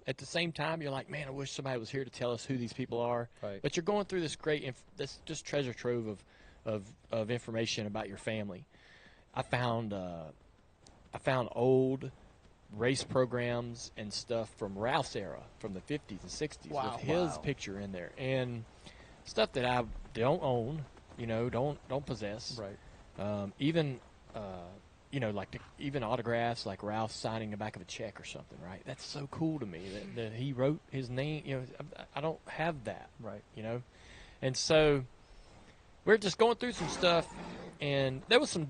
at the same time, you're like, man, I wish somebody was here to tell us who these people are. Right. But you're going through this this just treasure trove of information about your family. I found old race programs and stuff from Ralph's era, from the 50s and 60s, with his picture in there, and stuff that I don't own, don't possess. Right. Even even autographs, like Ralph signing the back of a check or something, right? That's so cool to me that he wrote his name. I don't have that, right? And so we're just going through some stuff, and there was some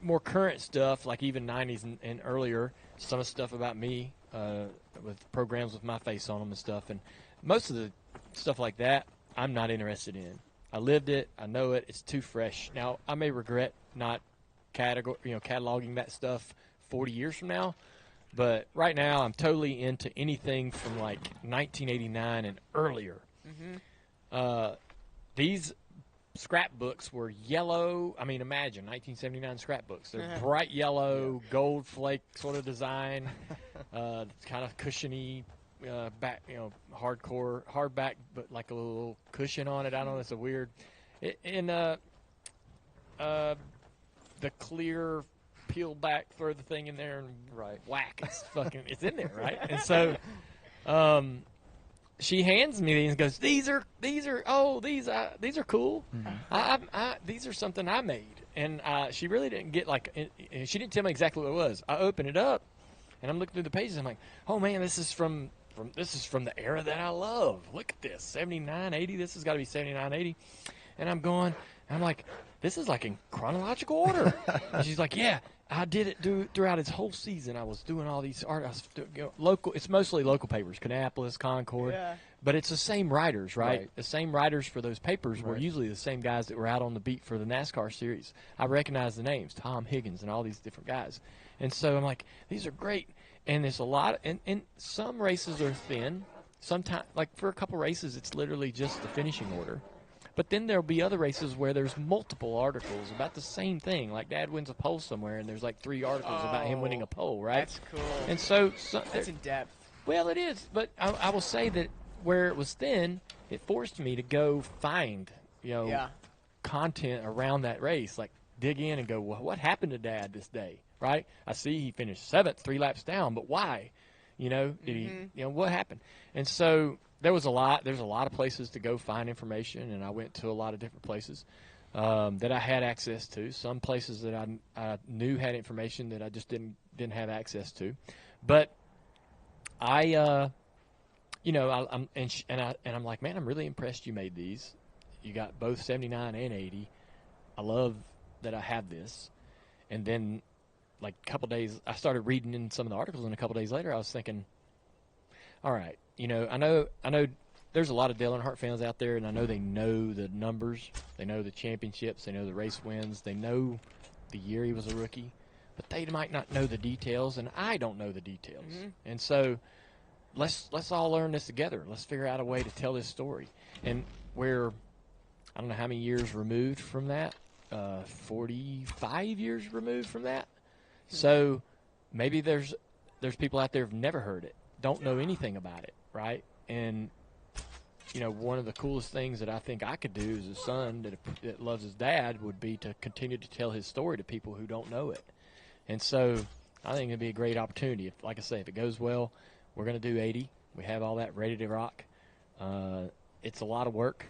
more current stuff, like even 90s and earlier, some of the stuff about me with programs with my face on them and stuff, and most of the stuff like that I'm not interested in. I lived it. I know it. It's too fresh. Now, I may regret not cataloging that stuff 40 years from now, but right now I'm totally into anything from like 1989 and earlier. Mm-hmm. These scrapbooks were yellow. I mean, imagine 1979 scrapbooks. They're bright yellow, gold flake sort of design, kind of cushiony, back, hardcore, hardback, but like a little cushion on it. I don't know. It's a weird. The clear, peel back, throw the thing in there, and whack. It's in there, right? And so, she hands me these and goes, these are cool. Mm-hmm. These are something I made. And she really didn't get she didn't tell me exactly what it was. I open it up, and I'm looking through the pages. I'm like, oh man, this is from the era that I love. Look at this, 79, 80. This has got to be 79, 80. And I'm like, this is like in chronological order. And she's like, yeah, I did it throughout its whole season. I was doing all these local. It's mostly local papers, Kannapolis, Concord, but it's the same writers, right? The same writers for those papers were usually the same guys that were out on the beat for the NASCAR series. I recognize the names, Tom Higgins and all these different guys. And so I'm like, these are great. And there's a lot, and some races are thin. Sometimes, like for a couple races, it's literally just the finishing order. But then there'll be other races where there's multiple articles about the same thing. Like Dad wins a pole somewhere, and there's like 3 articles about him winning a pole, right? That's cool. And so that's in depth. Well, it is. But I will say that where it was thin, it forced me to go find, content around that race. Like dig in and go, well, what happened to Dad this day, right? I see he finished 7th, 3 laps down, but why? Did he? What happened? And so. There's a lot of places to go find information, and I went to a lot of different places that I had access to. Some places that I knew had information that I just didn't have access to. But I'm like, man, I'm really impressed you made these. You got both 79 and 80. I love that I have this. And then, like a couple days, I started reading in some of the articles, and a couple days later, I was thinking, all right. I know there's a lot of Dale Earnhardt fans out there, and I know they know the numbers. They know the championships. They know the race wins. They know the year he was a rookie. But they might not know the details, and I don't know the details. Mm-hmm. And so let's all learn this together. Let's figure out a way to tell this story. And we're, I don't know how many years removed from that, 45 years removed from that. So maybe there's people out there who've never heard it, don't know anything about it, right? And one of the coolest things that I think I could do as a son that loves his dad would be to continue to tell his story to people who don't know it. And so I think it'd be a great opportunity. Like I say, if it goes well, we're going to do 80. We have all that ready to rock. It's a lot of work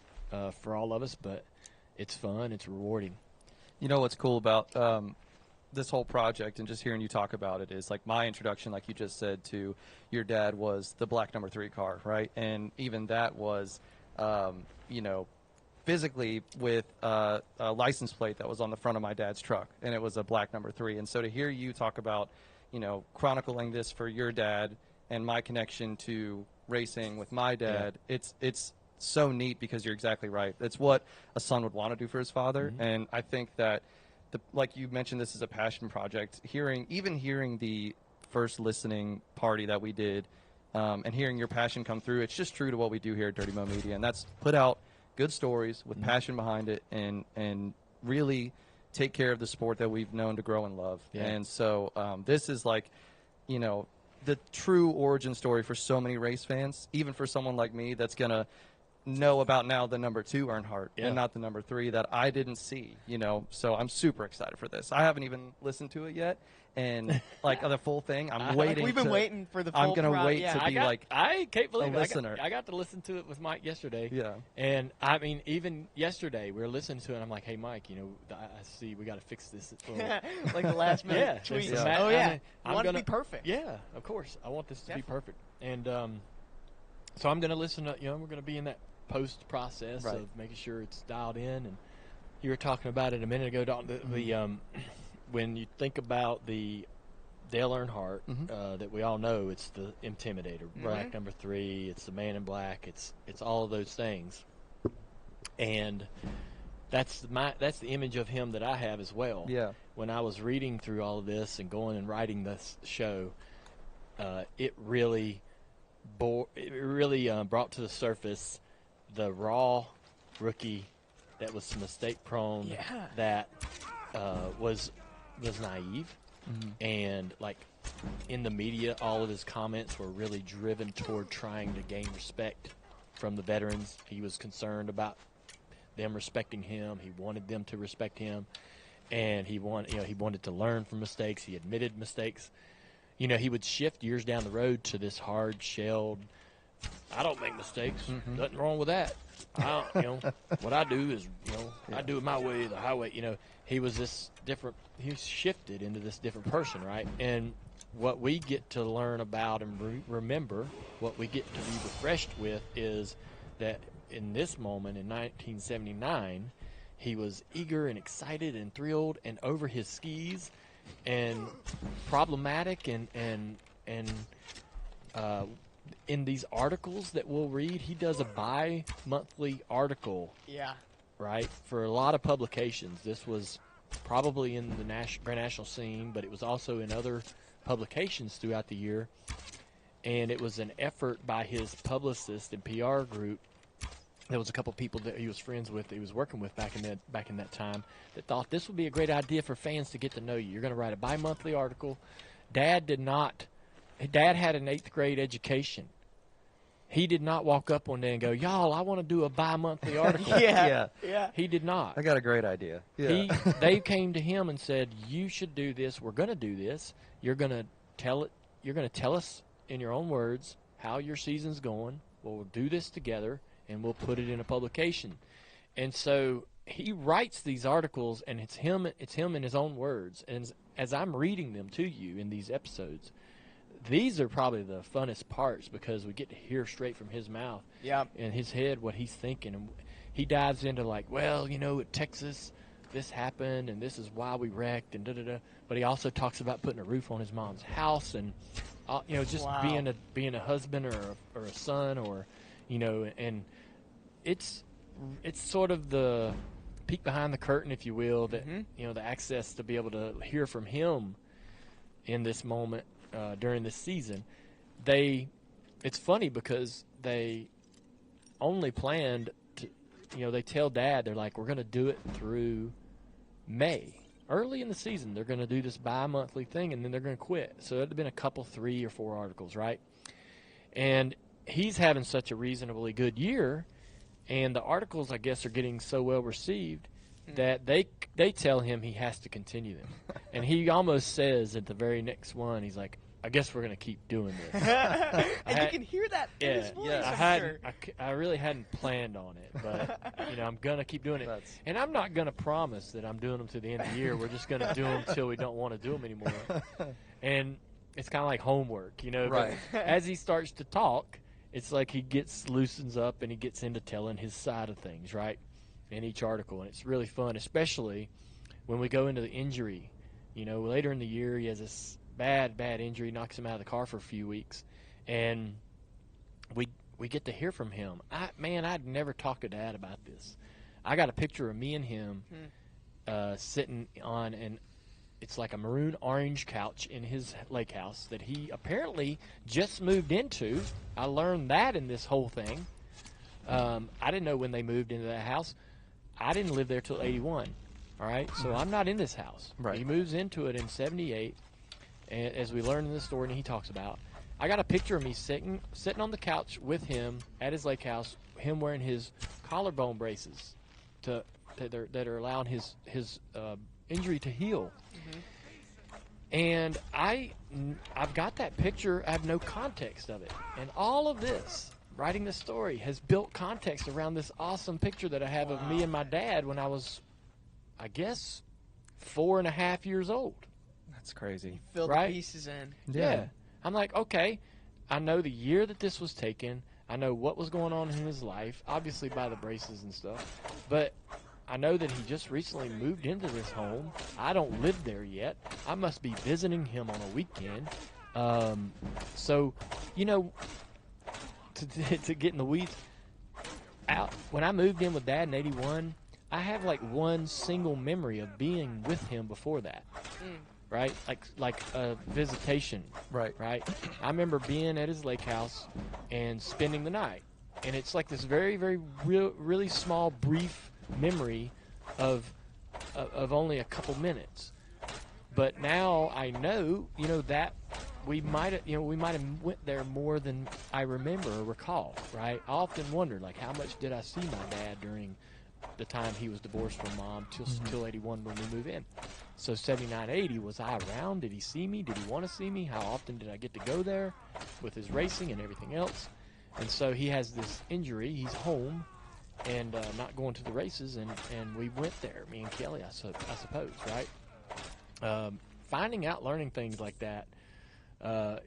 for all of us, but it's fun. It's rewarding. You know what's cool about this whole project and just hearing you talk about it is, like, my introduction, like you just said, to your dad was the black number 3 car, right? And even that was, physically with a license plate that was on the front of my dad's truck, and it was a black number 3. And so to hear you talk about, chronicling this for your dad and my connection to racing with my dad, it's so neat, because you're exactly right. It's what a son would want to do for his father. Mm-hmm. And I think that, like you mentioned, this is a passion project. Hearing the first listening party that we did, and hearing your passion come through, it's just true to what we do here at Dirty Mo Media, and that's put out good stories with passion behind it, and really take care of the sport that we've known to grow and love. Yeah. And so this is like, the true origin story for so many race fans, even for someone like me that's gonna know about now the number 2 Earnhardt Yeah. and not the number 3 that I didn't see. So I'm super excited for this. I haven't even listened to it yet, and like the full thing, I'm waiting. We've been waiting for the full I'm gonna wait yeah. to be like I can't believe a it. listener. I got to listen to it with Mike yesterday. Yeah. And I mean, even yesterday we were listening to it. And I'm like, hey, Mike, I see we got to fix this. like the last minute Yeah, tweets. it's Oh yeah, I mean, I want it to be perfect. Yeah, of course. I want this to be Definitely. perfect. And so I'm going to listen to, we're going to be in that post process Right. of making sure it's dialed in. And you were talking about it a minute ago, Dalton, when you think about the Dale Earnhardt that we all know, it's the Intimidator, Black number 3, it's the Man in Black, it's all of those things. And that's the image of him that I have as well. Yeah. When I was reading through all of this and going and writing this show, it really brought to the surface the raw rookie that was mistake prone, Yeah. that was naive, and like in the media, all of his comments were really driven toward trying to gain respect from the veterans. He was concerned about them respecting him. He wanted them to respect him, and he wanted to learn from mistakes. He admitted mistakes. He would shift years down the road to this hard-shelled, I don't make mistakes. Nothing wrong with that. What I do is, I do it my way, the highway. He was this different. He shifted into this different person, right? And what we get to learn about and remember, what we get to be refreshed with, is that in this moment in 1979, he was eager and excited and thrilled and over his skis and problematic and in these articles that we'll read, he does a bi-monthly article, Yeah. right, for a lot of publications. This was probably in the Grand National scene, but it was also in other publications throughout the year. And it was an effort by his publicist and PR group. There was a couple people that he was friends with, that he was working with back in that time, that thought this would be a great idea for fans to get to know you. You're going to write a bi-monthly article. Dad had an 8th grade education. He did not walk up one day and go, y'all, I want to do a bi-monthly article. Yeah. He did not. I got a great idea. Yeah. They came to him and said, you should do this. We're going to do this. You're going to tell it. You're going to tell us in your own words how your season's going. We'll do this together, and we'll put it in a publication. And so he writes these articles, and it's him in his own words. And as I'm reading them to you in these episodes, these are probably the funnest parts, because we get to hear straight from his mouth, in his head, what he's thinking. And he dives into like, well, at Texas, this happened, and this is why we wrecked, and da-da-da. But he also talks about putting a roof on his mom's house, and just being a husband or a son, or and it's sort of the peek behind the curtain, if you will, that the access to be able to hear from him in this moment during this season. It's funny because they only planned to, they tell Dad, they're like, we're going to do it through May. Early in the season, they're going to do this bi-monthly thing, and then they're going to quit. So it'd have been a couple, 3 or 4 articles, right? And he's having such a reasonably good year, and the articles, I guess, are getting so well received that they tell him he has to continue them. And he almost says at the very next one, he's like, I guess we're going to keep doing this. And you can hear that in his voice, I'm sure. I really hadn't planned on it, but I'm going to keep doing it. And I'm not going to promise that I'm doing them to the end of the year. We're just going to do them until we don't want to do them anymore. And it's kind of like homework, Right. But as he starts to talk, it's like he loosens up and he gets into telling his side of things, right, in each article. And it's really fun, especially when we go into the injury. Later in the year, he has this bad injury, knocks him out of the car for a few weeks, and we get to hear from him. I'd never talked to Dad about this. I got a picture of me and him sitting on, and it's like a maroon orange couch in his lake house that he apparently just moved into. I learned that in this whole thing. I didn't know when they moved into that house. I didn't live there till 81. All right, so I'm not in this house. Right. He moves into it in 78. And as we learn in the story, and he talks about, I got a picture of me sitting on the couch with him at his lake house, him wearing his collarbone braces that are allowing his injury to heal. Mm-hmm. And I've got that picture. I have no context of it. And all of this, writing this story, has built context around this awesome picture that I have of me and my dad when I was, I guess, 4.5 years old. That's crazy. Fill the pieces in. Yeah. I'm like, okay, I know the year that this was taken. I know what was going on in his life, obviously by the braces and stuff. But I know that he just recently moved into this home. I don't live there yet. I must be visiting him on a weekend. So, you know, to get in the weeds, when I moved in with Dad in '81, I have like one single memory of being with him before that. Right? Like a visitation. Right. I remember being at his lake house and spending the night. And it's like this very, very really small, brief memory of only a couple minutes. But now I know, you know, that we might have went there more than I remember or recall, right? I often wondered, like, how much did I see my dad during the time he was divorced from Mom till '81 when we moved in. So 79, 80, was I around? Did he see me? Did he want to see me? How often did I get to go there with his racing and everything else? And so he has this injury. He's home and not going to the races, and we went there, me and Kelly, I suppose, right? Finding out, learning things like that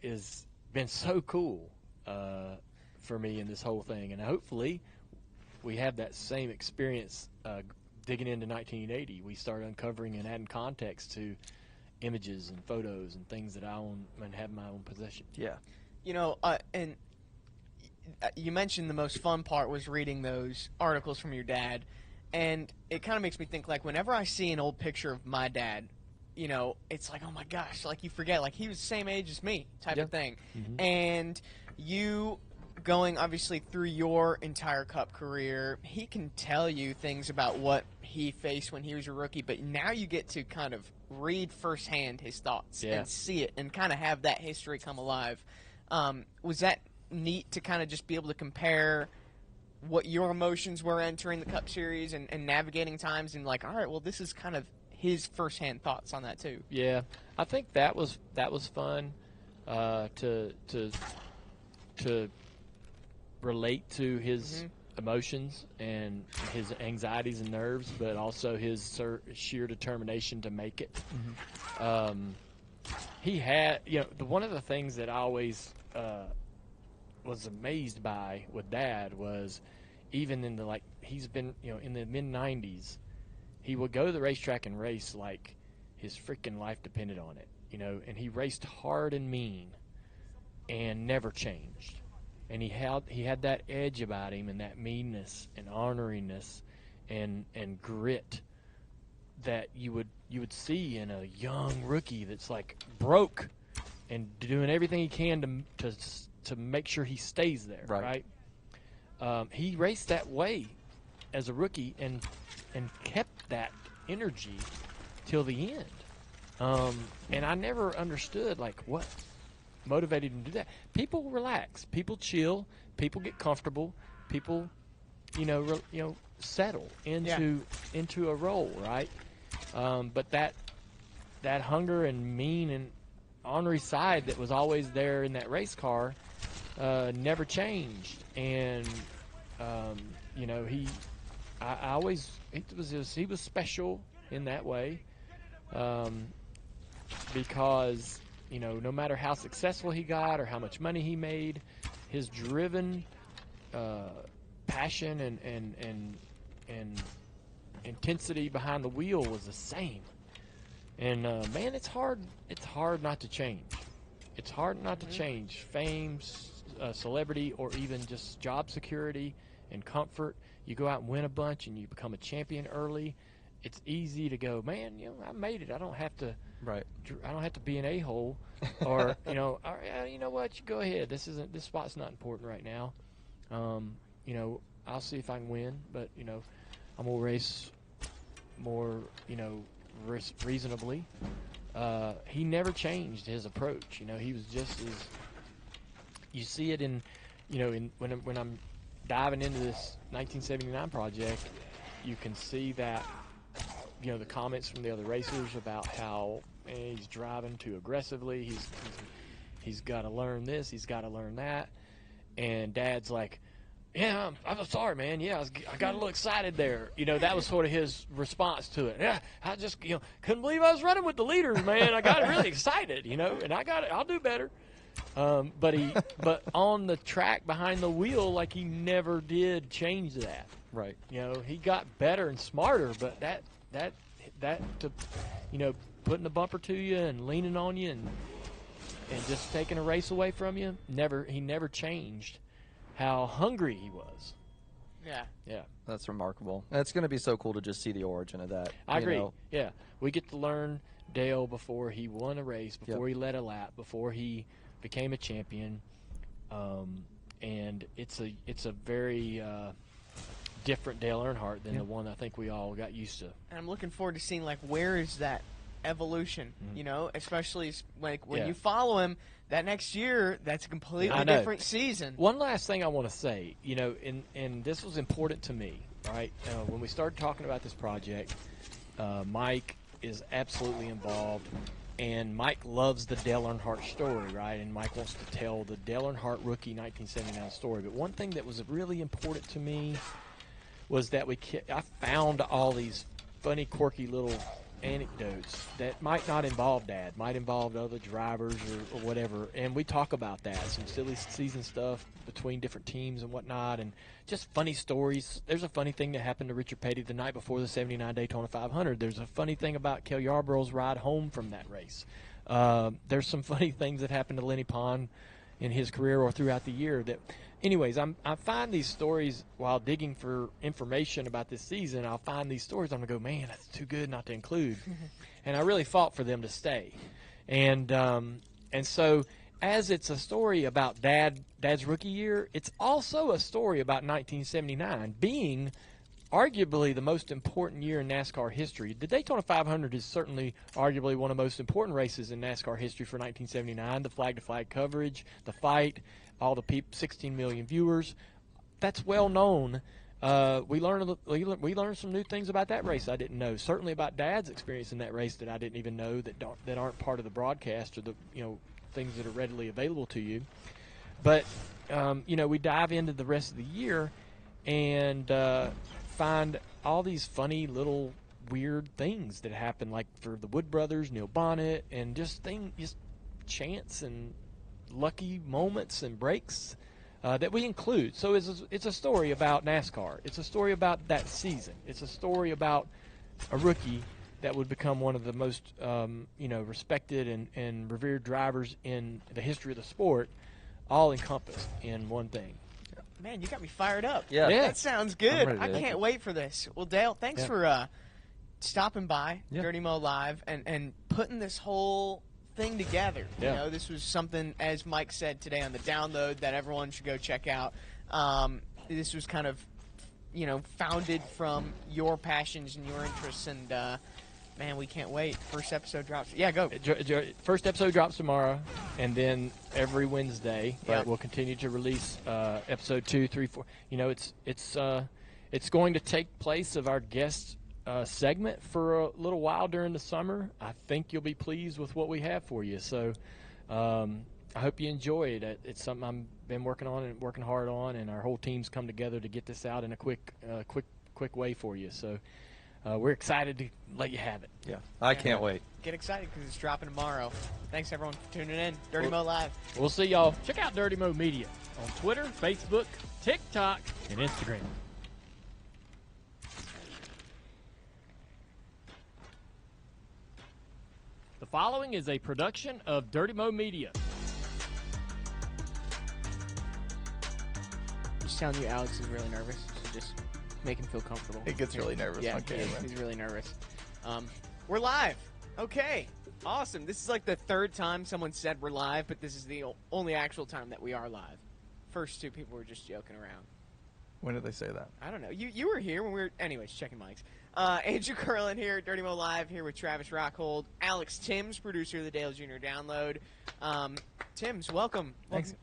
is been so cool for me in this whole thing. And hopefully we have that same experience digging into 1980. We start uncovering and adding context to images and photos and things that I own and have in my own possession. Yeah. You know, and you mentioned the most fun part was reading those articles from your dad, and it kind of makes me think, like, whenever I see an old picture of my dad, you know, it's like, oh my gosh, like, you forget, like, he was the same age as me type of thing. Mm-hmm. And you going, obviously, through your entire Cup career, he can tell you things about what he faced when he was a rookie, but now you get to kind of read firsthand his thoughts and see it and kind of have that history come alive. Was that neat to kind of just be able to compare what your emotions were entering the Cup Series and navigating times, and like, all right, well, this is kind of his firsthand thoughts on that too? Yeah, I think that was fun to relate to his emotions and his anxieties and nerves, but also his sheer determination to make it. He had, you know, one of the things that I always was amazed by with Dad was, even in the, like, he's been, you know, in the mid-90s, he would go to the racetrack and race like his freaking life depended on it, you know, and he raced hard and mean and never changed. And he had that edge about him and that meanness and orneriness and grit that you would see in a young rookie that's like broke and doing everything he can to make sure he stays there, right? He raced that way as a rookie and kept that energy till the end. And I never understood, like, what motivated him to do that. People relax, people chill, people get comfortable, people, you know, settle into a role, right? But that hunger and mean and ornery side that was always there in that race car never changed. And you know, he was special in that way, because, you know, no matter how successful he got or how much money he made, his driven passion and intensity behind the wheel was the same. And man, it's hard not to change. It's hard not to change. Fame, celebrity, or even just job security and comfort. You go out and win a bunch and you become a champion early. It's easy to go, man, you know, I made it. I don't have to I don't have to be an a-hole, or, you know, you know what, you go ahead. This spot's not important right now. You know, I'll see if I can win, but, you know, I'm gonna race more, you know, reasonably. He never changed his approach. You know, he was just you see it in, when I'm diving into this 1979 project, you can see that, the comments from the other racers about how he's driving too aggressively. He's got to learn this. He's got to learn that. And Dad's like, yeah, I'm sorry, man. Yeah, I got a little excited there. That was sort of his response to it. Yeah, I just, couldn't believe I was running with the leaders, man. I got really excited, and I'll do better. But on the track behind the wheel, like, he never did change that. Right. He got better and smarter, but that to, putting the bumper to you and leaning on you and just taking a race away from you, he never changed how hungry he was. Yeah. That's remarkable. And it's going to be so cool to just see the origin of that. I agree. Yeah. We get to learn Dale before he won a race, before he led a lap, before he became a champion. And it's a very different Dale Earnhardt than the one I think we all got used to. And I'm looking forward to seeing, like, where is that evolution, especially when you follow him that next year, that's a completely different season. One last thing I want to say, and this was important to me, right? When we started talking about this project, Mike is absolutely involved, and Mike loves the Dale Earnhardt story, right? And Mike wants to tell the Dale Earnhardt rookie 1979 story. But one thing that was really important to me was that I found all these funny, quirky little anecdotes that might not involve Dad, might involve other drivers or whatever, and we talk about that, some silly season stuff between different teams and whatnot, and just funny stories. There's a funny thing that happened to Richard Petty the night before the 79 Daytona 500. There's a funny thing about Cale Yarborough's ride home from that race. There's some funny things that happened to Lenny Pond in his career or throughout the year that, anyways, I find these stories while digging for information about this season. I'll find these stories. I'm going to go, man, that's too good not to include. And I really fought for them to stay. And so as it's a story about Dad's rookie year, it's also a story about 1979 being arguably the most important year in NASCAR history. The Daytona 500 is certainly arguably one of the most important races in NASCAR history for 1979. The flag-to-flag coverage, the fight, all the people, 16 million viewers. That's well known. We learned some new things about that race I didn't know. Certainly about Dad's experience in that race that I didn't even know that aren't part of the broadcast or the things that are readily available to you. But we dive into the rest of the year and find all these funny little weird things that happen, like for the Wood brothers, Neil Bonnet, and just chance and lucky moments and breaks that we include. So it's a story about NASCAR. It's a story about that season. It's a story about a rookie that would become one of the most respected and revered drivers in the history of the sport, all encompassed in one thing. Man, you got me fired up. Yeah. That sounds good. I to can't wait for this. Well, Dale, thanks for stopping by Dirty Mo Live and putting this whole thing together. Yeah. This was something, as Mike said today on the download, that everyone should go check out. This was kind of, founded from your passions and your interests, and man, we can't wait. First episode drops. Yeah, go. First episode drops tomorrow, and then every Wednesday, Yep. we'll continue to release episode 2, 3, 4. It's going to take place of our guest segment for a little while during the summer. I think you'll be pleased with what we have for you. So I hope you enjoy it. It's something I've been working on and working hard on, and our whole team's come together to get this out in a quick way for you. So. We're excited to let you have it. Yeah, I can't wait. Get excited because it's dropping tomorrow. Thanks, everyone, for tuning in. Dirty Mo Live. We'll see y'all. Check out Dirty Mo Media on Twitter, Facebook, TikTok, and Instagram. The following is a production of Dirty Mo Media. Just telling you, Alex is really nervous. So just make him feel comfortable. It gets really nervous on camera. He's really nervous. We're live. Okay. Awesome. This is like the third time someone said we're live, but this is the only actual time that we are live. First two people were just joking around. When did they say that? I don't know. You were here when we were... Anyways, checking mics. Andrew Curlin here, Dirty Mo Live, here with Travis Rockhold. Alex Timms, producer of the Dale Jr. Download. Timms, welcome. Thanks.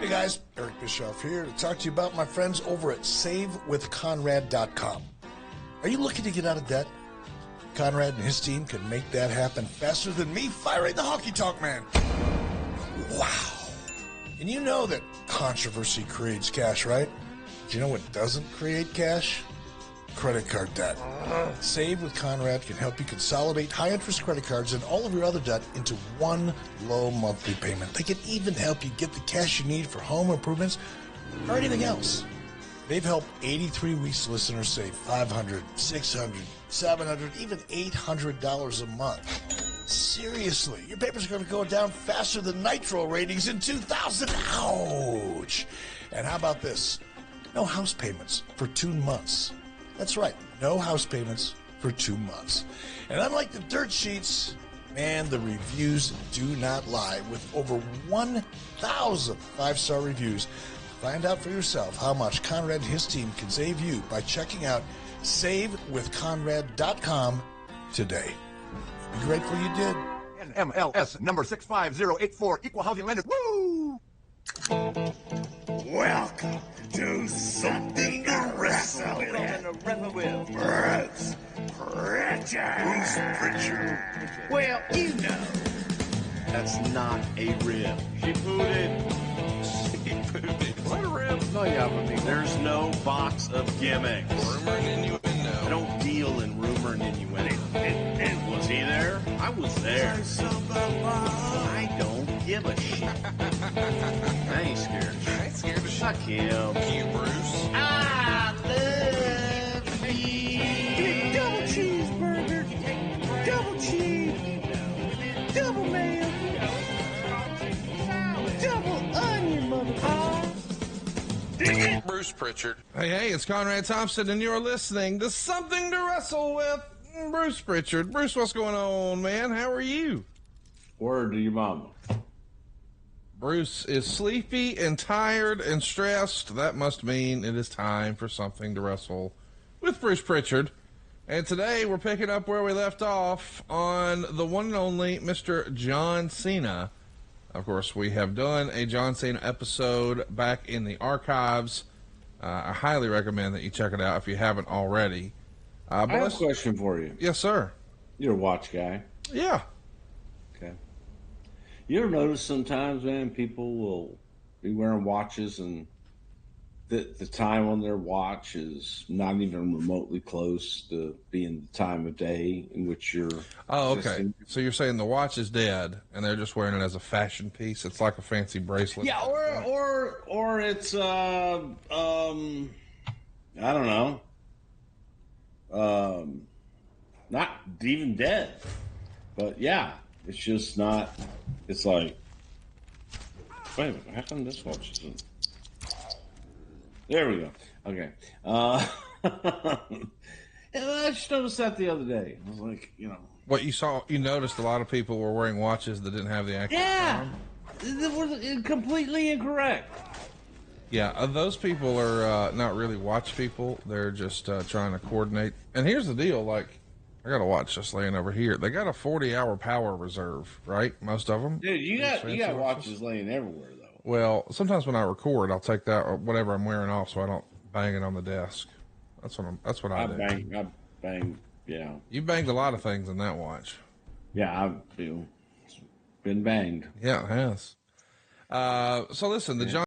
Hey guys, Eric Bischoff here to talk to you about my friends over at SaveWithConrad.com. Are you looking to get out of debt? Conrad and his team can make that happen faster than me firing the hockey talk man. Wow. And you know that controversy creates cash, right? Do you know what doesn't create cash? Credit card debt. Save with Conrad can help you consolidate high-interest credit cards and all of your other debt into one low monthly payment. They can even help you get the cash you need for home improvements or anything else. They've helped 83 Weeks listeners save $500, $600, $700, even $800 a month. Seriously, your papers are going to go down faster than Nitro ratings in 2000. Ouch! And how about this? No house payments for 2 months. That's right, no house payments for 2 months. And unlike the dirt sheets, man, the reviews do not lie. With over 1,000 5-star reviews, find out for yourself how much Conrad and his team can save you by checking out SaveWithConrad.com today. Be grateful you did. NMLS number 65084, equal housing lender. Woo! Welcome to Something to Wrestle with. Bruce Pritchard. Well, you know, that's not a rib. She pooted. What a rib? No, yeah, there's no box of gimmicks. Rumor and innuendo. I don't deal in rumor and innuendo. And was he there? I was there. I don't give a shit. I ain't scared. I ain't scared of shit. Fuck him. You, Bruce. I love you. Double cheeseburger. Double cheese. Double mayo. Double onion, motherfucker. Bruce Pritchard. Hey, it's Conrad Thompson, and you're listening to Something to Wrestle with Bruce Pritchard. Bruce, what's going on, man? How are you? Word to your mama. Bruce is sleepy and tired and stressed. That must mean it is time for Something to Wrestle with Bruce Pritchard. And today we're picking up where we left off on the one and only Mr. John Cena. Of course, we have done a John Cena episode back in the archives. I highly recommend that you check it out if you haven't already. I have a question for you. Yes, sir. You're a watch guy. Yeah. Okay. You ever notice sometimes, man, people will be wearing watches and the time on their watch is not even remotely close to being the time of day in which you're... Oh, okay. So you're saying the watch is dead and they're just wearing it as a fashion piece? It's like a fancy bracelet. Yeah, or it's I don't know. Not even dead. But yeah, it's just not. It's like, wait a minute, how come this watch isn't? There we go. Okay. I just noticed that the other day. I was like, What you saw, you noticed a lot of people were wearing watches that didn't have the actual time? It was completely incorrect. Yeah, those people are not really watch people. They're just trying to coordinate. And here's the deal, like, I got a watch just laying over here. They got a 40-hour power reserve, right? Most of them. Dude, you got watches laying everywhere, though. Well, sometimes when I record, I'll take that or whatever I'm wearing off so I don't bang it on the desk. That's what I do. I bang, yeah. You banged a lot of things in that watch. Yeah, it's been banged. Yeah, it has. So listen, the John